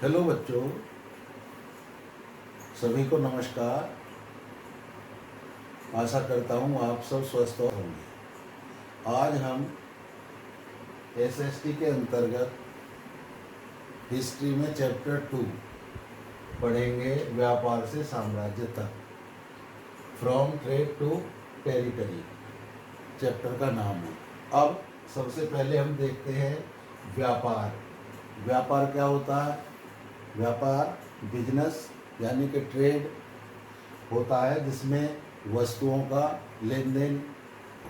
Hello बच्चों, सभी को नमस्कार। आशा करता हूँ आप सब स्वस्थ होंगे। आज हम एसएसटी के अंतर्गत हिस्ट्री में चैप्टर 2 पढ़ेंगे, व्यापार से साम्राज्य तक, from trade to territory chapter का नाम है। अब सबसे पहले हम देखते हैं व्यापार। व्यापार क्या होता है? व्यापार बिजनेस यानी कि ट्रेड होता है, जिसमें वस्तुओं का लेन देन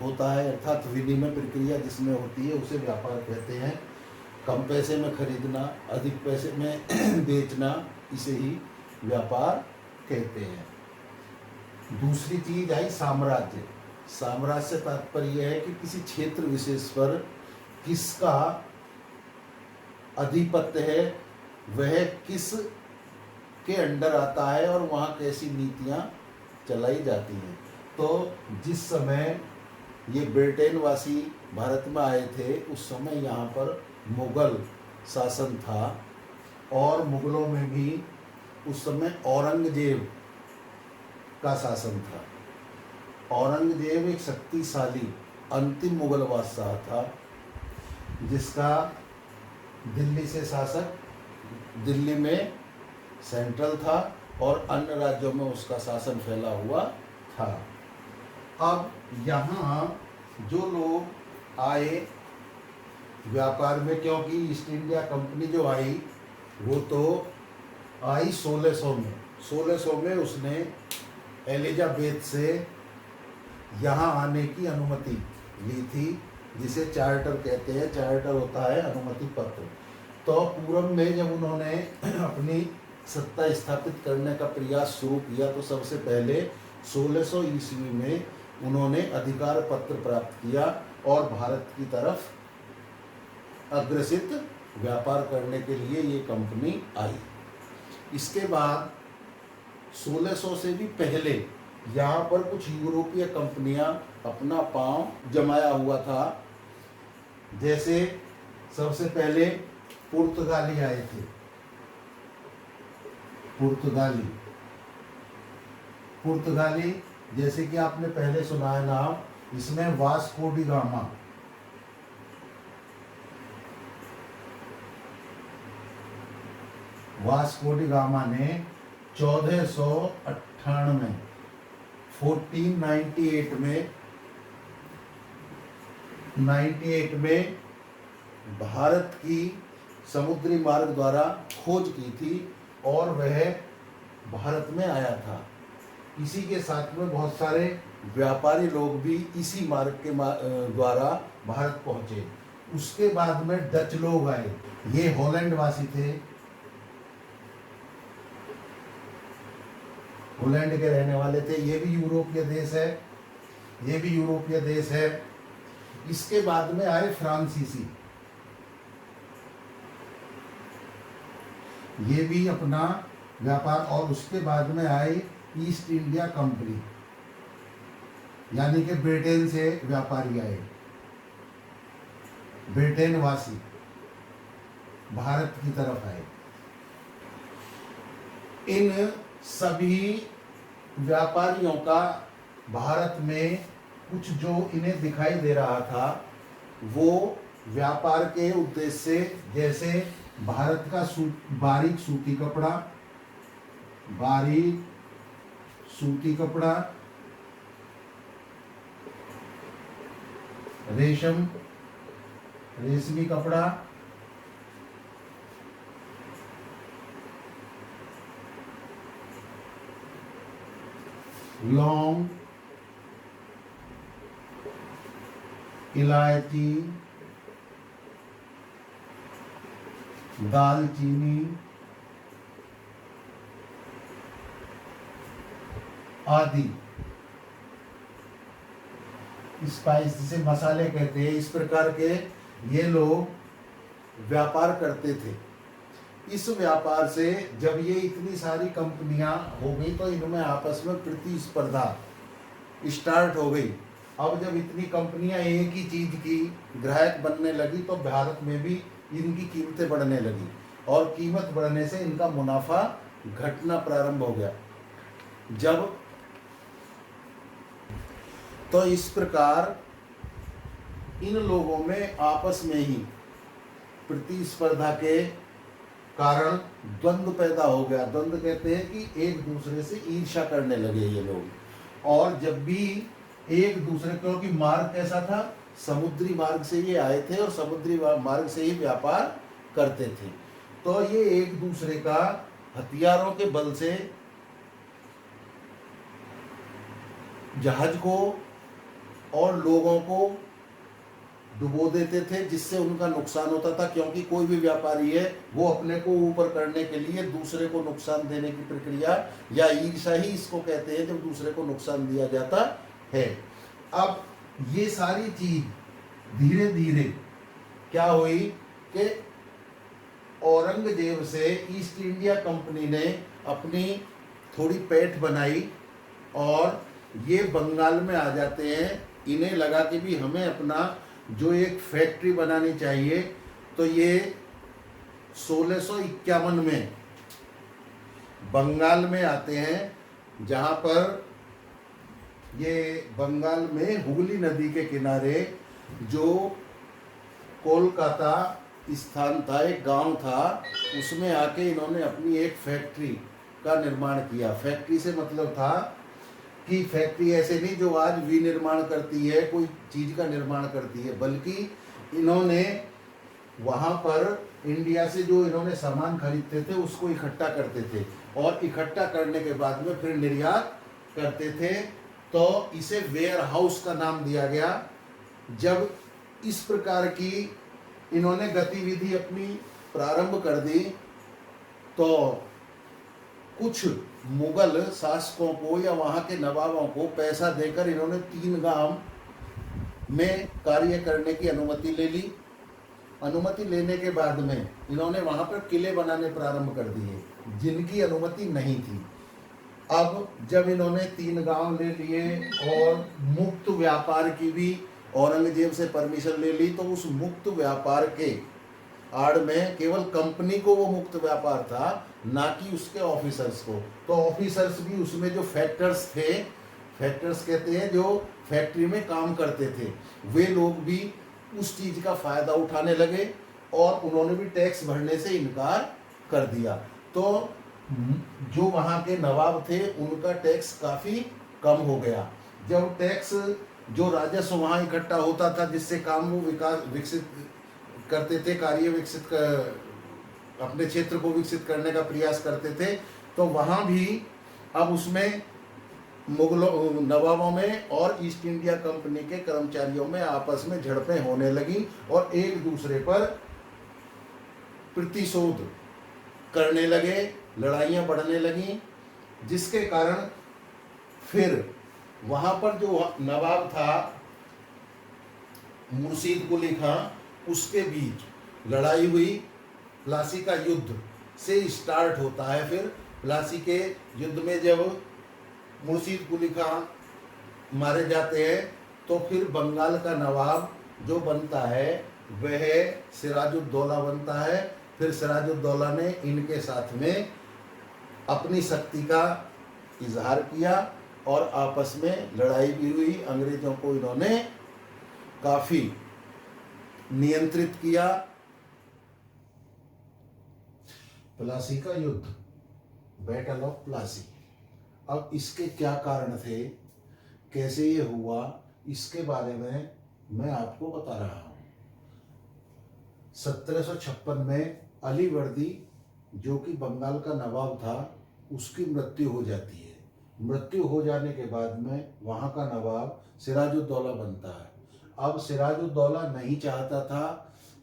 होता है, अर्थात विनिमय प्रक्रिया जिसमें होती है उसे व्यापार कहते हैं। कम पैसे में खरीदना, अधिक पैसे में बेचना, इसे ही व्यापार कहते हैं। दूसरी चीज आई साम्राज्य। साम्राज्य से तात्पर्य है कि किसी क्षेत्र विशेष पर किसका आधिपत्य है, वह किस के अंडर आता है और वहाँ कैसी नीतियाँ चलाई जाती हैं। तो जिस समय ये ब्रिटेन वासी भारत में आए थे, उस समय यहाँ पर मुगल शासन था और मुगलों में भी उस समय औरंगजेब का शासन था। औरंगजेब एक शक्तिशाली अंतिम मुगल बादशाह था, जिसका दिल्ली से शासक दिल्ली में सेंट्रल था और अन्य राज्यों में उसका शासन फैला हुआ था। अब यहाँ जो लोग आए व्यापार में, क्योंकि ईस्ट इंडिया कंपनी जो आई वो तो आई 1600 में। 1600 में उसने एलिजाबेथ से यहाँ आने की अनुमति ली थी, जिसे चार्टर कहते हैं। चार्टर होता है अनुमति पत्र। तो पूर्व में जब उन्होंने अपनी सत्ता स्थापित करने का प्रयास शुरू किया, तो सबसे पहले 1600 ईस्वी में उन्होंने अधिकार पत्र प्राप्त किया और भारत की तरफ अग्रसित व्यापार करने के लिए ये कंपनी आई। इसके बाद 1600 से भी पहले यहाँ पर कुछ यूरोपीय कंपनियां अपना पांव जमाया हुआ था। जैसे सबसे पहले पुर्तगाली आए थे। पुर्तगाली जैसे कि आपने पहले सुना है नाम, इसमें Vasco D gamma. Vasco D gamma ने 1498 1498 में भारत की समुद्री मार्ग द्वारा खोज की थी और वह भारत में आया था। इसी के साथ में बहुत सारे व्यापारी लोग भी इसी मार्ग के द्वारा भारत पहुंचे। उसके बाद में डच लोग आए। ये हॉलैंड वासी थे, हॉलैंड के रहने वाले थे। ये भी यूरोपीय देश है। इसके बाद में आए फ्रांसीसी। ये भी अपना व्यापार, और उसके बाद में आई ईस्ट इंडिया कंपनी, यानी कि ब्रिटेन से व्यापारी आए। ब्रिटेन वासी भारत की तरफ आए। इन सभी व्यापारियों का भारत में कुछ जो इन्हें दिखाई दे रहा था, वो व्यापार के उद्देश्य से, जैसे भारत का बारीक सूती कपड़ा, रेशमी कपड़ा, लौंग, इलायची, दालचीनी आदि स्पाइस, जिसे मसाले कहते हैं, इस प्रकार के ये लोग व्यापार करते थे। इस व्यापार से जब ये इतनी सारी कंपनियां हो गई, तो इनमें आपस में प्रतिस्पर्धा स्टार्ट हो गई। अब जब इतनी कंपनियां एक ही चीज की ग्राहक बनने लगी, तो भारत में भी इनकी कीमतें बढ़ने लगी। और कीमत बढ़ने से इनका मुनाफा घटना प्रारंभ हो गया। जब तो इस प्रकार इन लोगों में आपस में ही प्रतिस्पर्धा के कारण द्वंद्व पैदा हो गया। द्वंद्व कहते हैं कि एक दूसरे से ईर्ष्या करने लगे ये लोग। और जब भी एक दूसरे, क्योंकि मार्ग कैसा था, समुद्री मार्ग से ये आए थे और समुद्री मार्ग से ही व्यापार करते थे, तो ये एक दूसरे का हथियारों के बल से जहाज को और लोगों को डुबो देते थे, जिससे उनका नुकसान होता था। क्योंकि कोई भी व्यापारी है वो अपने को ऊपर करने के लिए दूसरे को नुकसान देने की प्रक्रिया या ईर्ष्या ही इसको कहते हैं, जब दूसरे को नुकसान दिया जाता है। अब ये सारी चीज धीरे धीरे क्या हुई कि औरंगजेब से ईस्ट इंडिया कंपनी ने अपनी थोड़ी पैठ बनाई और ये बंगाल में आ जाते हैं। इन्हें लगा कि भी हमें अपना जो एक फैक्ट्री बनानी चाहिए, तो ये 1651 में बंगाल में आते हैं, जहाँ पर ये बंगाल में हुगली नदी के किनारे जो कोलकाता स्थान था, एक गांव था, उसमें आके इन्होंने अपनी एक फैक्ट्री का निर्माण किया। फैक्ट्री से मतलब था कि फैक्ट्री ऐसे नहीं जो आज विनिर्माण करती है, कोई चीज का निर्माण करती है, बल्कि इन्होंने वहां पर इंडिया से जो इन्होंने सामान खरीदते थे उसको इकट्ठा करते थे और इकट्ठा करने के बाद में फिर निर्यात करते थे। तो इसे वेयर हाउस का नाम दिया गया। जब इस प्रकार की इन्होंने गतिविधि अपनी प्रारंभ कर दी, तो कुछ मुगल शासकों को या वहाँ के नवाबों को पैसा देकर इन्होंने 3 गांव में कार्य करने की अनुमति ले ली। अनुमति लेने के बाद में इन्होंने वहाँ पर किले बनाने प्रारंभ कर दिए, जिनकी अनुमति नहीं थी। अब जब इन्होंने 3 गांव ले लिए और मुक्त व्यापार की भी औरंगजेब से परमिशन ले ली, तो उस मुक्त व्यापार के आड़ में केवल कंपनी को वो मुक्त व्यापार था, ना कि उसके ऑफिसर्स को। तो ऑफिसर्स भी उसमें जो फैक्टर्स थे, फैक्टर्स कहते हैं जो फैक्ट्री में काम करते थे, वे लोग भी उस चीज का फायदा उठाने लगे और उन्होंने भी टैक्स भरने से इनकार कर दिया। तो जो वहाँ के नवाब थे उनका टैक्स काफी कम हो गया। जब टैक्स जो राजस्व वहाँ इकट्ठा होता था, जिससे काम वो विकसित करते थे, कार्य विकसित अपने क्षेत्र को विकसित करने का प्रयास करते थे, तो वहाँ भी अब उसमें मुगलों, नवाबों में और ईस्ट इंडिया कंपनी के कर्मचारियों में आपस में झड़पें होने लगी और एक दूसरे पर प्रतिशोध करने लगे, लड़ाइयाँ बढ़ने लगी, जिसके कारण फिर वहाँ पर जो नवाब था मुर्शीद कुली खां, उसके बीच लड़ाई हुई। प्लासी का युद्ध से स्टार्ट होता है। फिर प्लासी के युद्ध में जब मुर्शीद कुली खां मारे जाते हैं, तो फिर बंगाल का नवाब जो बनता है वह सिराजुद्दौला बनता है। फिर सिराजुद्दौला ने इनके साथ में अपनी शक्ति का इजहार किया और आपस में लड़ाई भी हुई। अंग्रेजों को इन्होंने काफी नियंत्रित किया। प्लासी का युद्ध, बैटल ऑफ प्लासी। अब इसके क्या कारण थे, कैसे ये हुआ, इसके बारे में मैं आपको बता रहा हूं। 1756 में अलीवर्दी जो कि बंगाल का नवाब था, उसकी मृत्यु हो जाती है। मृत्यु हो जाने के बाद में वहाँ का नवाब सिराजुद्दौला बनता है। अब सिराजुद्दौला नहीं चाहता था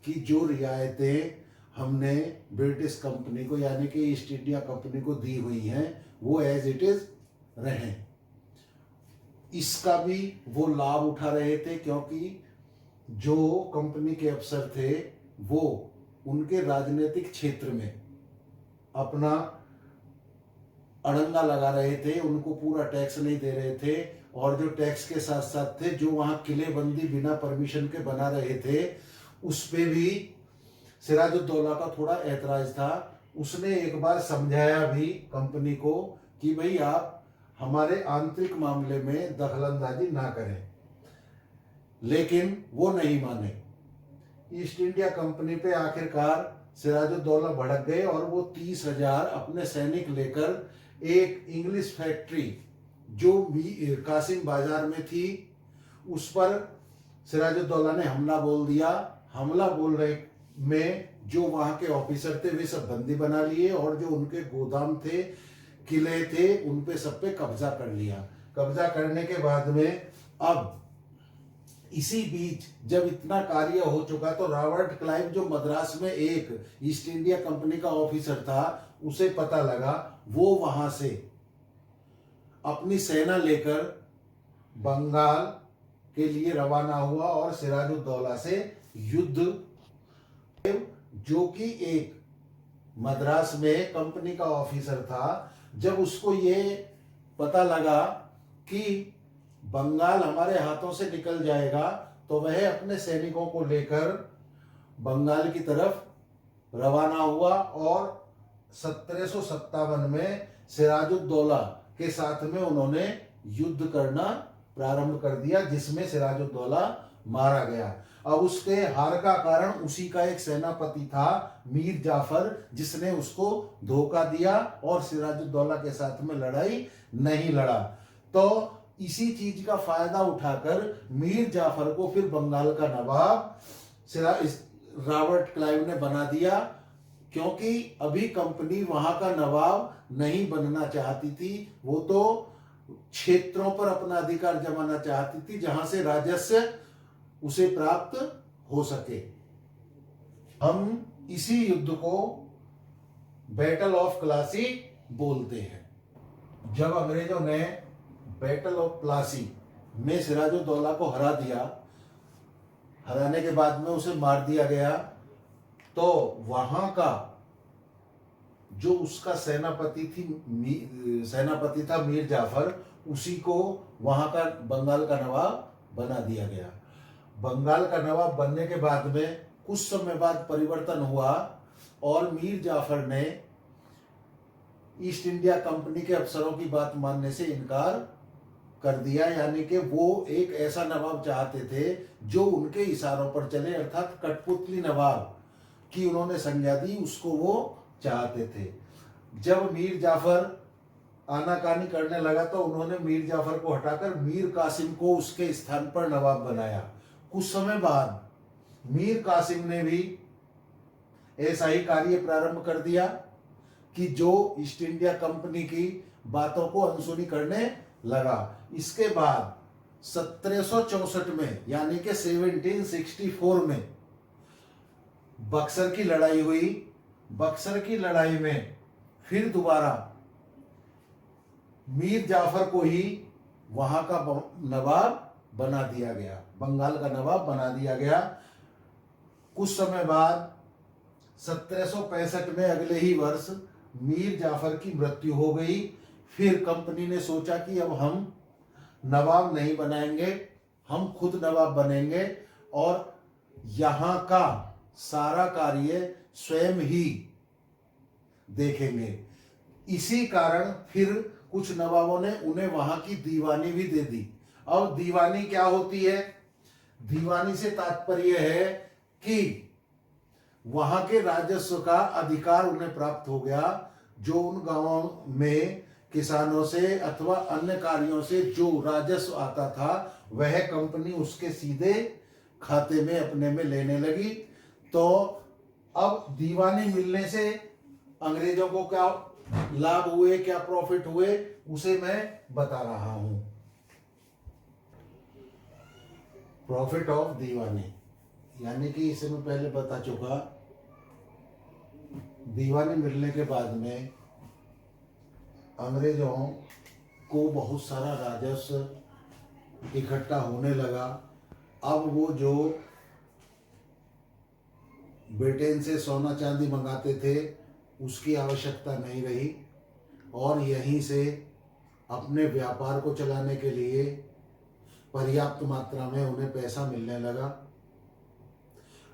कि जो रियायतें हमने ब्रिटिश कंपनी को यानी कि ईस्ट इंडिया कंपनी को दी हुई हैं वो एज इट इज रहें। इसका भी वो लाभ उठा रहे थे, क्योंकि जो कंपनी के अफसर थे वो उनके राजनीतिक क्षेत्र में अपना अड़ंगा लगा रहे थे, उनको पूरा टैक्स नहीं दे रहे थे। और जो टैक्स के साथ साथ थे, जो वहाँ किलेबंदी बिना परमिशन के बना रहे थे, उस पे भी सिराजुद्दौला का थोड़ा ऐतराज था। उसने एक बार समझाया भी कंपनी को कि भाई आप हमारे आंतरिक मामले में दखलंदाजी ना करें, लेकिन वो नहीं माने। ईस्ट इंडिया कंपनी पे आखिरकार सिराजुद्दौला भड़क गए और वो 30,000 अपने सैनिक लेकर एक इंग्लिश फैक्ट्री जो कासिम बाजार में थी उस पर सिराजुद्दौला ने हमला बोल दिया। हमला बोल रहे में जो वहां के ऑफिसर थे वे सब बंदी बना लिए और जो उनके गोदाम थे, किले थे, उन पे सब पे कब्जा कर लिया। कब्जा करने के बाद में अब इसी बीच जब इतना कार्य हो चुका तो रॉबर्ट क्लाइव जो मद्रास में एक ईस्ट इंडिया कंपनी का ऑफिसर था, उसे पता लगा, वो वहां से अपनी सेना लेकर बंगाल के लिए रवाना हुआ और सिराजुद्दौला से युद्ध, जो कि एक मद्रास में कंपनी का ऑफिसर था, जब उसको ये पता लगा कि बंगाल हमारे हाथों से निकल जाएगा तो वह अपने सैनिकों को लेकर बंगाल की तरफ रवाना हुआ और 1757 में सिराजुद्दौला के साथ में उन्होंने युद्ध करना प्रारंभ कर दिया, जिसमें सिराजुद्दौला मारा गया। अब उसके हार का कारण उसी का एक सेनापति था मीर जाफर, जिसने उसको धोखा दिया और सिराजुद्दौला के साथ में लड़ाई नहीं लड़ा। तो इसी चीज का फायदा उठाकर मीर जाफर को फिर बंगाल का नवाब रॉबर्ट क्लाइव ने बना दिया, क्योंकि अभी कंपनी वहां का नवाब नहीं बनना चाहती थी। वो तो क्षेत्रों पर अपना अधिकार जमाना चाहती थी जहां से राजस्व उसे प्राप्त हो सके। हम इसी युद्ध को बैटल ऑफ प्लासी बोलते हैं। जब अंग्रेजों ने बैटल ऑफ प्लासी में सिराजुद्दौला को हरा दिया, हराने के बाद में उसे मार दिया गया, तो वहां का जो उसका सेनापति था मीर जाफर, उसी को वहां का बंगाल का नवाब बना दिया गया। बंगाल का नवाब बनने के बाद में कुछ समय बाद परिवर्तन हुआ और मीर जाफर ने ईस्ट इंडिया कंपनी के अफसरों की बात मानने से इनकार कर दिया। यानी कि वो एक ऐसा नवाब चाहते थे जो उनके इशारों पर चले, अर्थात कठपुतली नवाब की उन्होंने संज्ञा दी, उसको वो चाहते थे। जब मीर जाफर आनाकानी करने लगा तो उन्होंने मीर जाफर को हटाकर मीर कासिम को उसके स्थान पर नवाब बनाया। कुछ समय बाद मीर कासिम ने भी ऐसा ही कार्य प्रारंभ कर दिया कि जो ईस्ट इंडिया कंपनी की बातों को अनसुनी करने लगा। इसके बाद 1764 में यानी कि 1764 में बक्सर की लड़ाई हुई। बक्सर की लड़ाई में फिर दोबारा मीर जाफर को ही वहां का नवाब बना दिया गया, बंगाल का नवाब बना दिया गया। कुछ समय बाद 1765 में अगले ही वर्ष मीर जाफर की मृत्यु हो गई। फिर कंपनी ने सोचा कि अब हम नवाब नहीं बनाएंगे, हम खुद नवाब बनेंगे और यहाँ का सारा कार्य स्वयं ही देखेंगे। इसी कारण फिर कुछ नवाबों ने उन्हें वहां की दीवानी भी दे दी। अब दीवानी क्या होती है? दीवानी से तात्पर्य है कि वहां के राजस्व का अधिकार उन्हें प्राप्त हो गया। जो उन गांवों में किसानों से अथवा अन्य कार्यों से जो राजस्व आता था, वह कंपनी उसके सीधे खाते में अपने में लेने लगी। तो अब दीवानी मिलने से अंग्रेजों को क्या लाभ हुए, क्या प्रॉफिट हुए, उसे मैं बता रहा हूं। प्रॉफिट ऑफ दीवानी, यानी कि इसे मैं पहले बता चुका। दीवानी मिलने के बाद में अंग्रेजों को बहुत सारा राजस्व इकट्ठा होने लगा। अब वो जो ब्रिटेन से सोना चांदी मंगाते थे उसकी आवश्यकता नहीं रही और यहीं से अपने व्यापार को चलाने के लिए पर्याप्त मात्रा में उन्हें पैसा मिलने लगा,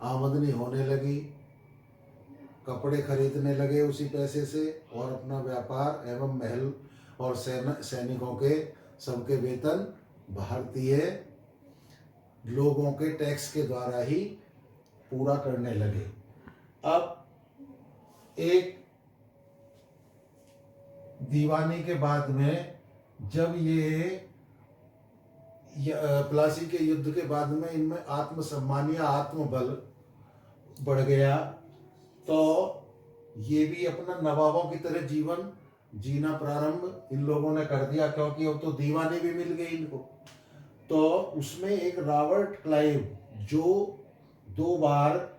आमदनी होने लगी। कपड़े खरीदने लगे उसी पैसे से, और अपना व्यापार एवं महल और सैनिकों के सबके वेतन भारतीय लोगों के टैक्स के द्वारा ही पूरा करने लगे। अब एक दीवानी के बाद में, जब ये प्लासी के युद्ध के बाद में इनमें आत्मसम्मान या आत्मबल बढ़ गया, तो ये भी अपना नवाबों की तरह जीवन जीना प्रारंभ इन लोगों ने कर दिया, क्योंकि अब तो दीवानी भी मिल गई इनको। तो उसमें एक रॉबर्ट क्लाइव, जो 2 बार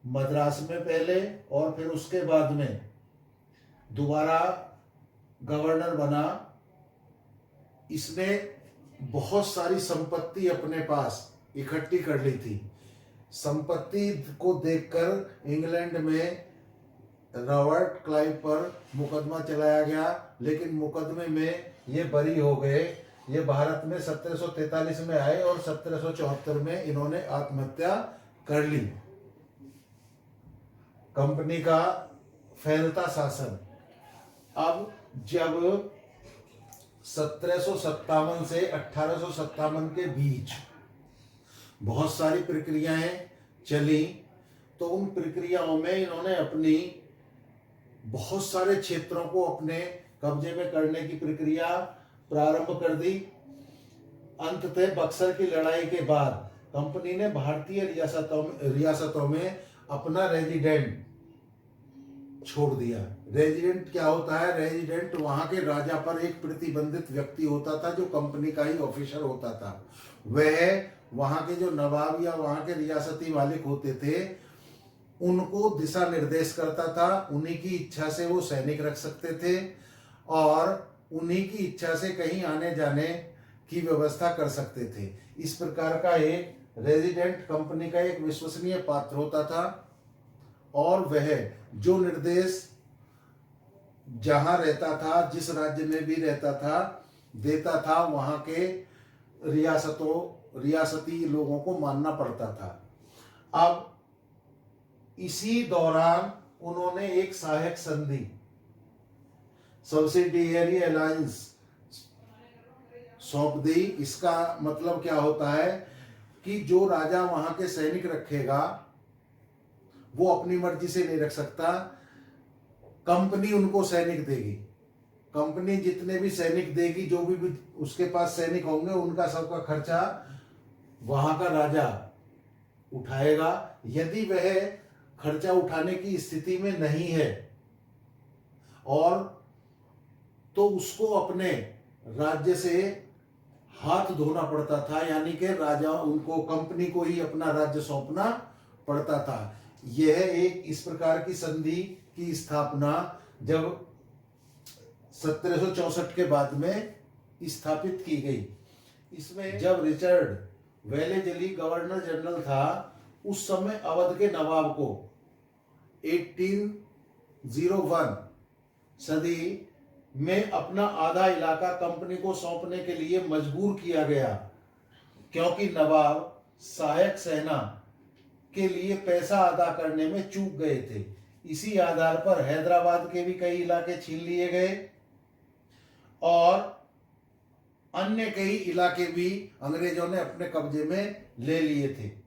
मद्रास में पहले और फिर उसके बाद में दोबारा गवर्नर बना, इसने बहुत सारी संपत्ति अपने पास इकट्ठी कर ली थी। संपत्ति को देखकर इंग्लैंड में रॉबर्ट क्लाइव पर मुकदमा चलाया गया, लेकिन मुकदमे में ये बरी हो गए। ये भारत में 1743 में आए और 1774 में इन्होंने आत्महत्या कर ली। कंपनी का फैलता शासन। अब जब 1757 से 1857 के बीच बहुत सारी प्रक्रियाएं चली, तो उन प्रक्रियाओं में इन्होंने अपनी बहुत सारे क्षेत्रों को अपने कब्जे में करने की प्रक्रिया प्रारंभ कर दी। अंततः बक्सर की लड़ाई के बाद कंपनी ने भारतीय रियासतों में अपना रेजिडेंट छोड़ दिया। रेजिडेंट क्या होता है? रेजिडेंट वहां के राजा पर एक प्रतिबंधित व्यक्ति होता था, जो कंपनी का ही ऑफिसर होता था। वह वहां के जो नवाब या वहां के रियासती मालिक होते थे, उनको दिशा निर्देश करता था। उन्हीं की इच्छा से वो सैनिक रख सकते थे और उन्हीं की इच्छा से कहीं आने जाने की व्यवस्था कर सकते थे। इस प्रकार का एक रेजिडेंट कंपनी का एक विश्वसनीय पात्र होता था, और वह जो निर्देश जहां रहता था, जिस राज्य में भी रहता था, देता था, वहां के रियासती लोगों को मानना पड़ता था। अब इसी दौरान उन्होंने एक सहायक संधि, सब्सिडियरी अलायंस सौंप दी। इसका मतलब क्या होता है कि जो राजा वहां के सैनिक रखेगा वो अपनी मर्जी से नहीं रख सकता, कंपनी उनको सैनिक देगी। कंपनी जितने भी सैनिक देगी, जो भी उसके पास सैनिक होंगे, उनका सबका खर्चा वहां का राजा उठाएगा। यदि वह खर्चा उठाने की स्थिति में नहीं है और तो उसको अपने राज्य से हाथ धोना पड़ता था, यानी कि राजा उनको कंपनी को ही अपना राज्य सौंपना पड़ता था। यह एक इस प्रकार की संधि की स्थापना जब 1764 के बाद में स्थापित की गई। इसमें जब रिचर्ड वेलेजली गवर्नर जनरल था, उस समय अवध के नवाब को 1801 सदी में अपना आधा इलाका कंपनी को सौंपने के लिए मजबूर किया गया, क्योंकि नवाब सहायक सेना के लिए पैसा अदा करने में चूक गए थे। इसी आधार पर हैदराबाद के भी कई इलाके छीन लिए गए और अन्य कई इलाके भी अंग्रेजों ने अपने कब्जे में ले लिए थे।